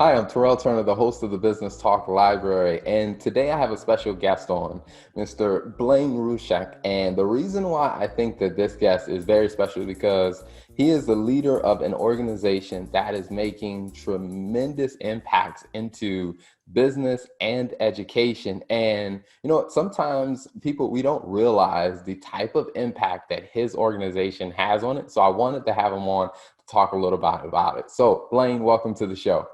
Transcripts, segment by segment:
Hi, I'm Terrell Turner, the host of the Business Talk Library, and today I have a special guest on, Mr. Blane Ruschak. And the reason why I think that this guest is very special is because he is the leader of an organization that is making tremendous impacts into business and education. And sometimes we don't realize the type of impact that his organization has on it. So I wanted to have him on to talk a little bit about it. So, Blane, welcome to the show.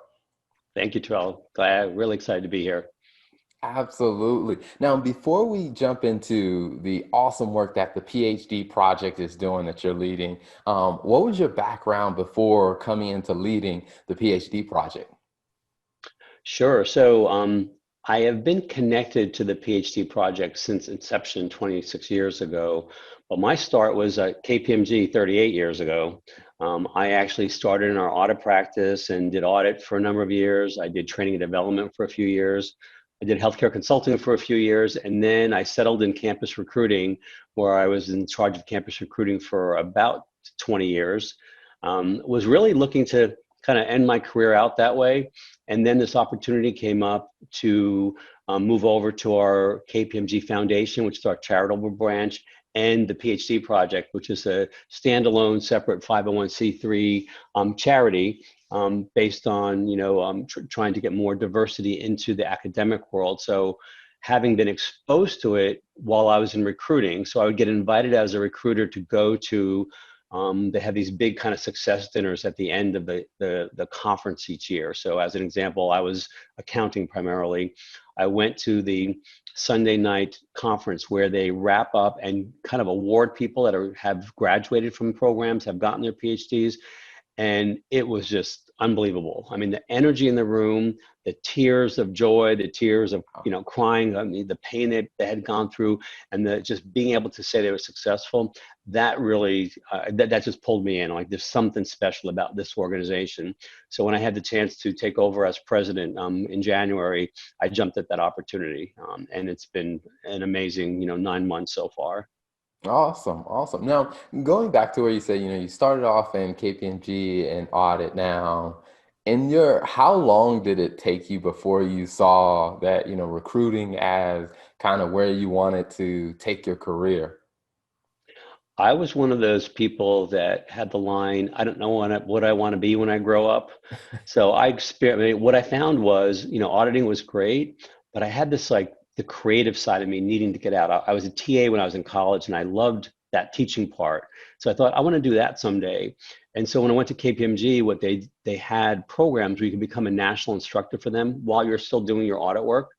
Thank you, Terrell. Glad, really excited to be here. Absolutely. Now, before we jump into the awesome work that the PhD project is doing that you're leading, what was your background before coming into leading the PhD project? Sure. I have been connected to the PhD project since inception 26 years ago, but my start was at KPMG 38 years ago. I actually started in our audit practice and did audit for a number of years. I did training and development for a few years. I did healthcare consulting for a few years, and then I settled in campus recruiting, where I was in charge of campus recruiting for about 20 years. Was really looking to kind of end my career out that way. And then this opportunity came up to move over to our KPMG Foundation, which is our charitable branch, and the PhD Project, which is a standalone, separate 501c3 charity based on trying to get more diversity into the academic world. So having been exposed to it while I was in recruiting, so I would get invited as a recruiter to go to they have these big kind of success dinners at the end of the conference each year. So as an example, I was accounting primarily. I went to the Sunday night conference where they wrap up and kind of award people that have graduated from programs, have gotten their PhDs, and it was just unbelievable. I mean, the energy in the room, the tears of joy, the tears of crying, I mean, the pain they had gone through, and the just being able to say they were successful. That really that just pulled me in. Like, there's something special about this organization. So when I had the chance to take over as president in January, I jumped at that opportunity, and it's been an amazing 9 months so far. Awesome, awesome. Now, going back to where you said, you started off in KPMG and audit now. How long did it take you before you saw that, recruiting as kind of where you wanted to take your career? I was one of those people that had the line, I don't know what I want to be when I grow up. So what I found was, auditing was great, but I had this like the creative side of me needing to get out. I was a TA when I was in college and I loved that teaching part. So I thought I want to do that someday. And so when I went to KPMG, what they had programs where you could become a national instructor for them while you're still doing your audit work.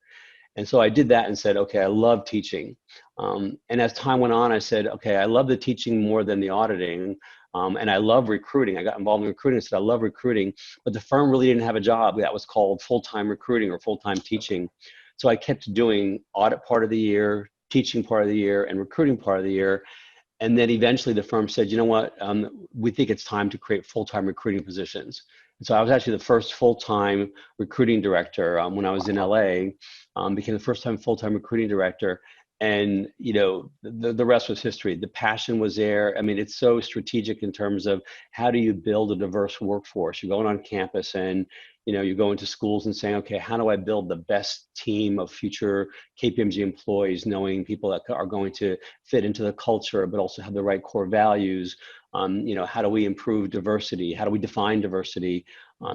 And so I did that and said, okay, I love teaching. And as time went on, I said, okay, I love the teaching more than the auditing. And I love recruiting. I got involved in recruiting and said, I love recruiting. But the firm really didn't have a job that was called full-time recruiting or full-time teaching. So I kept doing audit part of the year, teaching part of the year, and recruiting part of the year. And then eventually the firm said, you know what, we think it's time to create full-time recruiting positions. And so I was actually the first full-time recruiting director when I was in LA, became the first time full-time recruiting director. And the rest was history. The passion was there. I mean, it's so strategic in terms of how do you build a diverse workforce. You're going on campus and you're going to schools and saying, okay, how do I build the best team of future KPMG employees, knowing people that are going to fit into the culture, but also have the right core values. How do we improve diversity? How do we define diversity?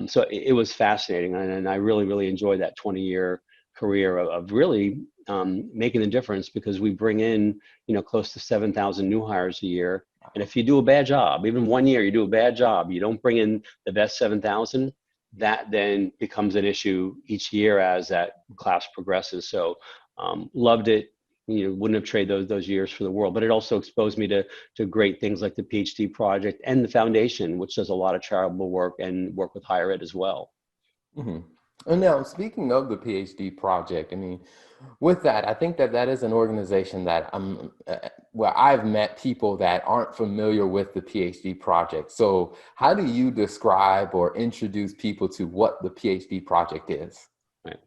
So it was fascinating, and I really, really enjoyed that 20-year career of really making the difference, because we bring in close to 7,000 new hires a year. And if you do a bad job, even one year you do a bad job, you don't bring in the best 7,000, that then becomes an issue each year as that class progresses. So loved it. Wouldn't have traded those years for the world. But it also exposed me to great things like the PhD project and the foundation, which does a lot of charitable work and work with higher ed as well. hmm And now, speaking of the PhD project, I mean, with that, I think that that is an organization that where I've met people that aren't familiar with the PhD project. So, how do you describe or introduce people to what the PhD project is? Right.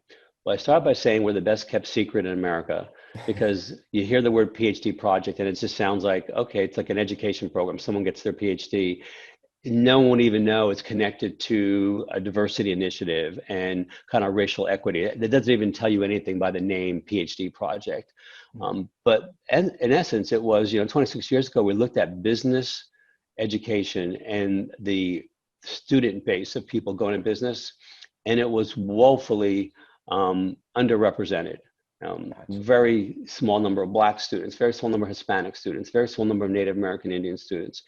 Well, I start by saying we're the best kept secret in America, because you hear the word PhD project and it just sounds like, okay, it's like an education program. Someone gets their PhD. no one even know it's connected to a diversity initiative and kind of racial equity. That doesn't even tell you anything by the name PhD project. But in essence, it was, 26 years ago, we looked at business education and the student base of people going to business, and it was woefully underrepresented. Gotcha. Very small number of Black students, very small number of Hispanic students, very small number of Native American Indian students.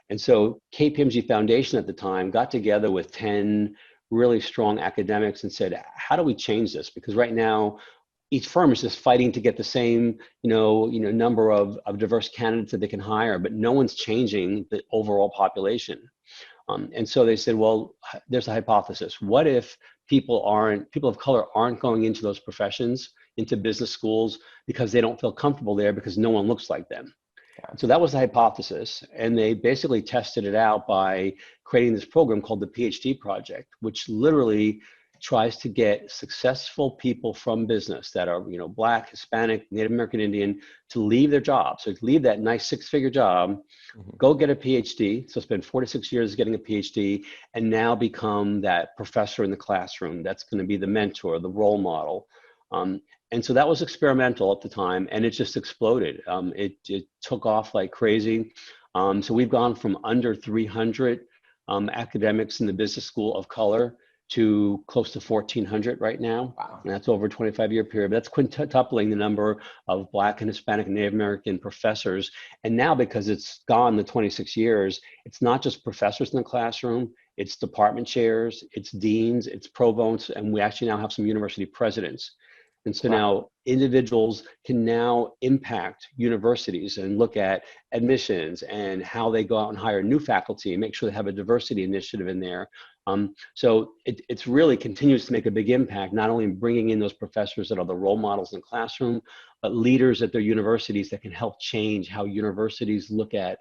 And so KPMG Foundation at the time got together with 10 really strong academics and said, how do we change this? Because right now, each firm is just fighting to get the same, number of diverse candidates that they can hire, but no one's changing the overall population. And so they said, well, there's a hypothesis. What if people of color aren't going into those professions, into business schools, because they don't feel comfortable there because no one looks like them? So that was the hypothesis. And they basically tested it out by creating this program called the Ph.D. Project, which literally tries to get successful people from business that are, Black, Hispanic, Native American Indian, to leave their job. So to leave that nice six-figure job, go get a PhD. So spend 46 years getting a PhD, and now become that professor in the classroom. That's going to be the mentor, the role model. And so that was experimental at the time, and it just exploded. It took off like crazy. So we've gone from under 300 academics in the business school of color to close to 1,400 right now. Wow. And that's over a 25-year period. That's quintupling the number of Black and Hispanic and Native American professors. And now, because it's gone the 26 years, it's not just professors in the classroom, it's department chairs, it's deans, it's provosts, and we actually now have some university presidents. And so now individuals can now impact universities and look at admissions and how they go out and hire new faculty and make sure they have a diversity initiative in there. So it's really continues to make a big impact, not only in bringing in those professors that are the role models in the classroom, but leaders at their universities that can help change how universities look at,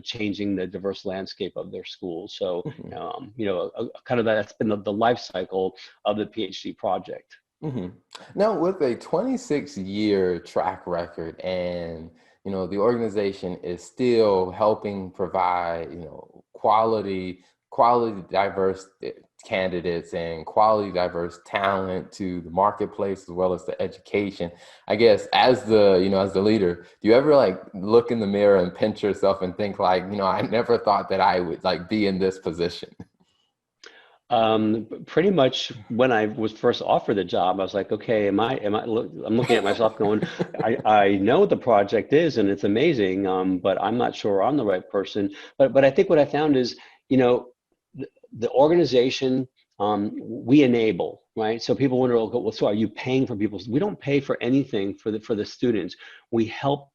changing the diverse landscape of their schools. So, kind of that's been the life cycle of the PhD project. Now, with a 26-year track record, and the organization is still helping provide quality diverse candidates and quality diverse talent to the marketplace as well as the education. I guess as the leader, do you ever like look in the mirror and pinch yourself and think like, I never thought that I would like be in this position? Pretty much when I was first offered the job, I was like, okay, I'm looking at myself going, I know what the project is and it's amazing, but I'm not sure I'm the right person. But I think what I found is, the organization, we enable, right? So people wonder, well, so are you paying for people? We don't pay for anything for the students. We help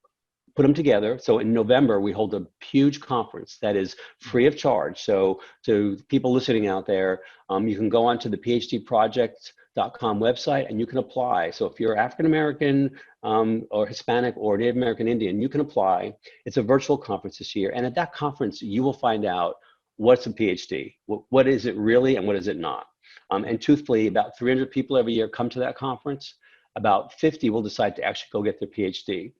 put them together. So in November, we hold a huge conference that is free of charge. So to people listening out there, you can go onto the phdproject.com website and you can apply. So if you're African American or Hispanic or Native American Indian, you can apply. It's a virtual conference this year. And at that conference, you will find out what's a PhD, what is it really, and what is it not. And truthfully, about 300 people every year come to that conference. About 50 will decide to actually go get their PhD.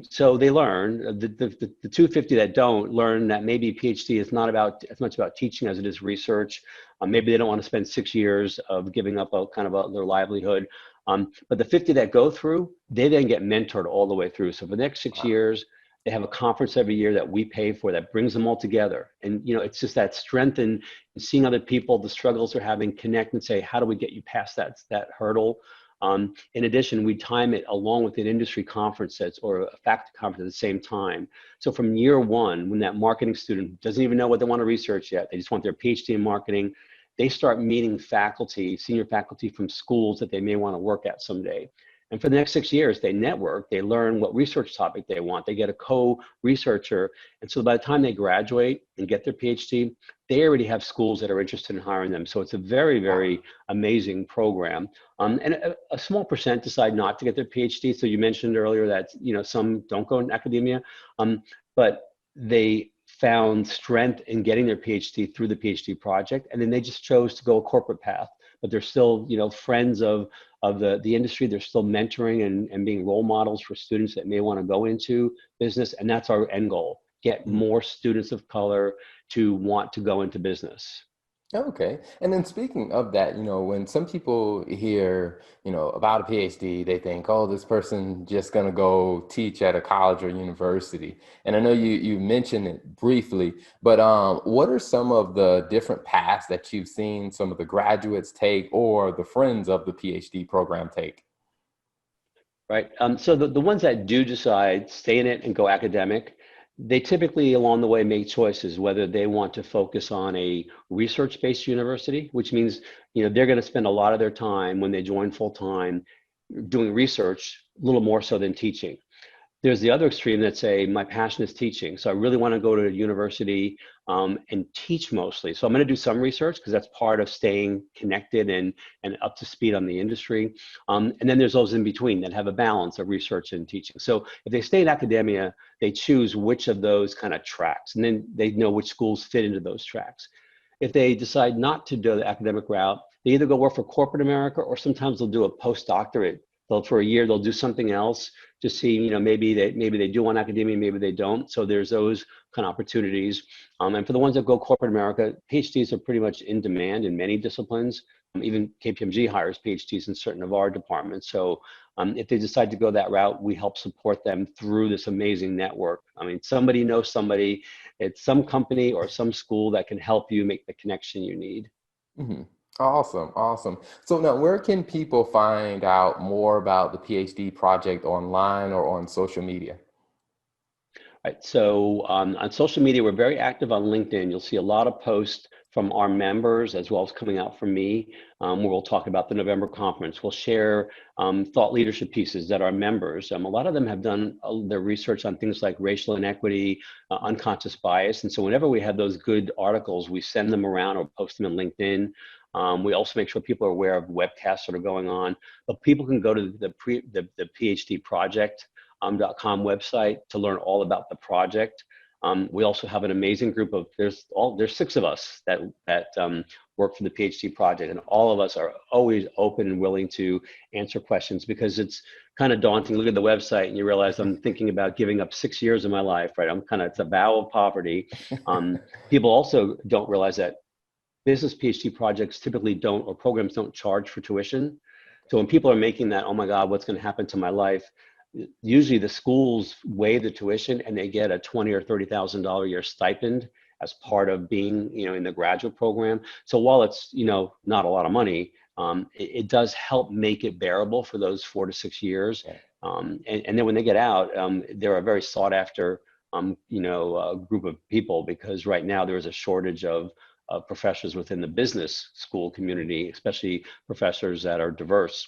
So they learn, the 250 that don't learn that maybe PhD is not about as much about teaching as it is research. Maybe they don't want to spend 6 years of giving up their livelihood. But the 50 that go through, they then get mentored all the way through. So for the next 6 years, they have a conference every year that we pay for that brings them all together. And, it's just that strength in seeing other people, the struggles they're having, connect and say, how do we get you past that hurdle? In addition, we time it along with an industry conference or a faculty conference at the same time. So from year one, when that marketing student doesn't even know what they want to research yet, they just want their PhD in marketing, they start meeting faculty, senior faculty from schools that they may want to work at someday. And for the next 6 years, they network, they learn what research topic they want, they get a co-researcher. And so by the time they graduate and get their PhD, they already have schools that are interested in hiring them. So it's a very, very amazing program. And a small percent decide not to get their PhD. So you mentioned earlier that, some don't go in academia, but they found strength in getting their PhD through the PhD project. And then they just chose to go a corporate path, but they're still, friends of the industry. They're still mentoring and being role models for students that may want to go into business. And that's our end goal. Get more students of color to want to go into business. Okay. And then speaking of that, when some people hear, about a PhD, they think, oh, this person just gonna go teach at a college or university. And I know you mentioned it briefly, but what are some of the different paths that you've seen some of the graduates take or the friends of the PhD program take? Right. So the ones that do decide stay in it and go academic, they typically along the way make choices whether they want to focus on a research-based university, which means they're going to spend a lot of their time when they join full time doing research, a little more so than teaching. There's the other extreme that say my passion is teaching, so I really want to go to a university and teach mostly. So I'm going to do some research because that's part of staying connected and up to speed on the industry. And then there's those in between that have a balance of research and teaching. So if they stay in academia, they choose which of those kind of tracks, and then they know which schools fit into those tracks. If they decide not to do the academic route, they either go work for corporate America or sometimes they'll do a postdoctorate. They'll for a year they'll do something else to see, maybe they do want academia, maybe they don't. So there's those kind of opportunities. And for the ones that go corporate America, PhDs are pretty much in demand in many disciplines. Even KPMG hires PhDs in certain of our departments. So if they decide to go that route, we help support them through this amazing network. I mean, somebody knows somebody. It's some company or some school that can help you make the connection you need. Mhm. Awesome, awesome. So now, where can people find out more about the PhD project online or on social media? Right. So on social media, we're very active on LinkedIn. You'll see a lot of posts from our members as well as coming out from me, where we'll talk about the November conference. We'll share thought leadership pieces that our members, a lot of them have done their research on things like racial inequity, unconscious bias. And so whenever we have those good articles, we send them around or post them in LinkedIn. We also make sure people are aware of webcasts that are going on, but people can go to the PhD project .com website to learn all about the project. We also have an amazing group of there's 6 of us that work for the PhD project, and all of us are always open and willing to answer questions because it's kind of daunting. Look at the website and you realize I'm thinking about giving up 6 years of my life. Right, it's a vow of poverty. People also don't realize that business PhD projects typically don't, or programs don't charge for tuition. So when people are making that, oh my God, what's going to happen to my life? Usually the schools waive the tuition and they get a $20,000 or $30,000 a year stipend as part of being, in the graduate program. So while it's, not a lot of money, it does help make it bearable for those 4 to 6 years. Yeah. And then when they get out, they're a very sought after, group of people because right now there is a shortage of professors within the business school community, especially professors that are diverse.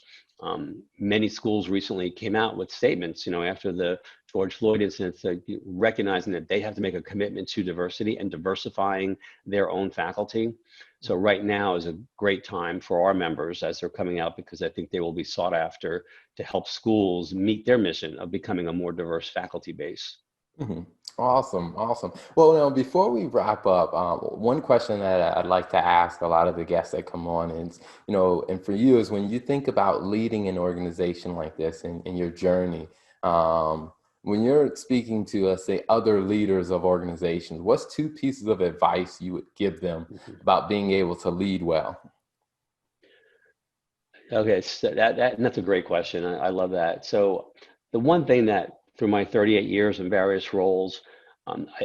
Many schools recently came out with statements, after the George Floyd incident, recognizing that they have to make a commitment to diversity and diversifying their own faculty. So right now is a great time for our members as they're coming out because I think they will be sought after to help schools meet their mission of becoming a more diverse faculty base. Mhm. Awesome, awesome. Well, now before we wrap up, one question that I'd like to ask a lot of the guests that come on is, and for you is when you think about leading an organization like this in your journey, when you're speaking to, let's say, other leaders of organizations, what's 2 pieces of advice you would give them Mhm. about being able to lead well? Okay, so that's a great question. I love that. So the one thing that through my 38 years in various roles,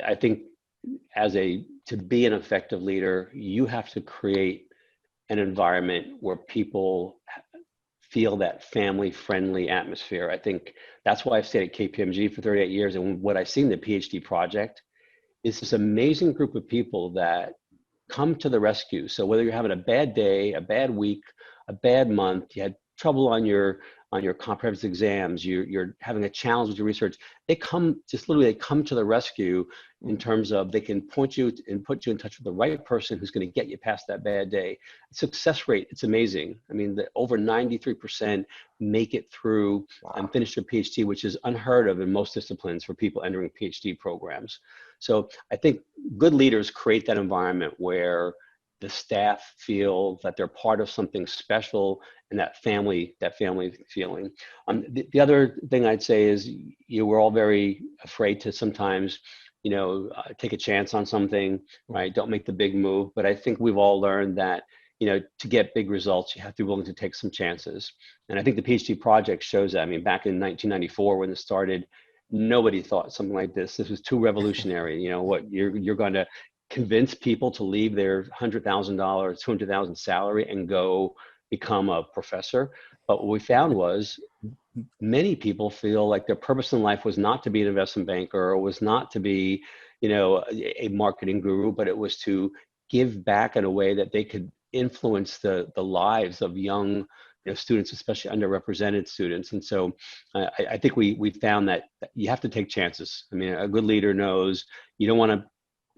I think to be an effective leader, you have to create an environment where people feel that family friendly atmosphere. I think that's why I've stayed at KPMG for 38 years. And what I see in the PhD project is this amazing group of people that come to the rescue. So whether you're having a bad day, a bad week, a bad month, you had trouble on your comprehensive exams, you're having a challenge with your research, they come to the rescue in terms of they can point you and put you in touch with the right person who's going to get you past that bad day. Success rate, it's amazing. I mean, over 93% make it through and Wow. finish their PhD, which is unheard of in most disciplines for people entering PhD programs. So I think good leaders create that environment where the staff feel that they're part of something special and that family feeling. The other thing I'd say is we're all very afraid to sometimes, take a chance on something, right? Don't make the big move. But I think we've all learned that, to get big results, you have to be willing to take some chances. And I think the PhD project shows that. I mean, back in 1994 when it started, nobody thought something like this. This was too revolutionary. What you're going to convince people to leave their $100,000, $200,000 salary and go become a professor. But what we found was many people feel like their purpose in life was not to be an investment banker or was not to be, a marketing guru, but it was to give back in a way that they could influence the lives of young students, especially underrepresented students. And so I think we found that you have to take chances. I mean, a good leader knows you don't want to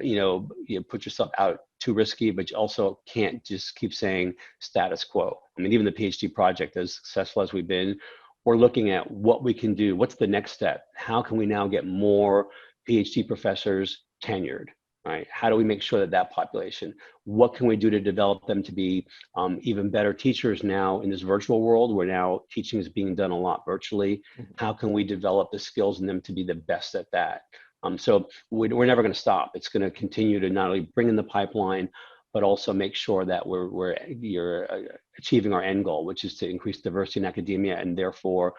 you put yourself out too risky, but you also can't just keep saying status quo. I mean, even the PhD project, as successful as we've been, we're looking at what we can do. What's the next step? How can we now get more PhD professors tenured, right? How do we make sure that population, what can we do to develop them to be even better teachers now in this virtual world where now teaching is being done a lot virtually? How can we develop the skills in them to be the best at that? So we're never going to stop. It's going to continue to not only bring in the pipeline, but also make sure that we're achieving our end goal, which is to increase diversity in academia and therefore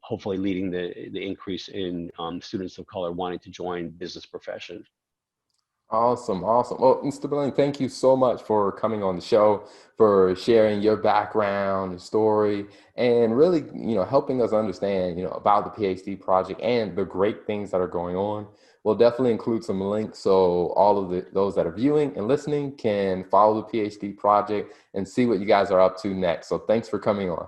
hopefully leading the increase in students of color wanting to join business profession. Awesome. Well, Mr. Blane, thank you so much for coming on the show, for sharing your background, your story, and really, helping us understand, about the PhD project and the great things that are going on. We'll definitely include some links so all of those that are viewing and listening can follow the PhD project and see what you guys are up to next. So thanks for coming on.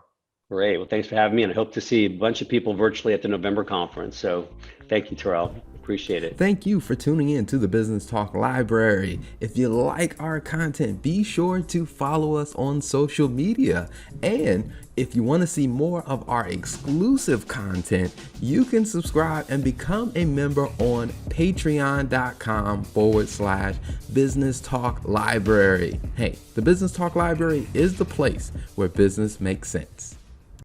Great. Well, thanks for having me, and I hope to see a bunch of people virtually at the November conference. So thank you, Terrell. Appreciate it. Thank you for tuning in to the Business Talk Library. If you like our content, be sure to follow us on social media. And if you want to see more of our exclusive content, you can subscribe and become a member on patreon.com/Business Talk Library. Hey, the Business Talk Library is the place where business makes sense.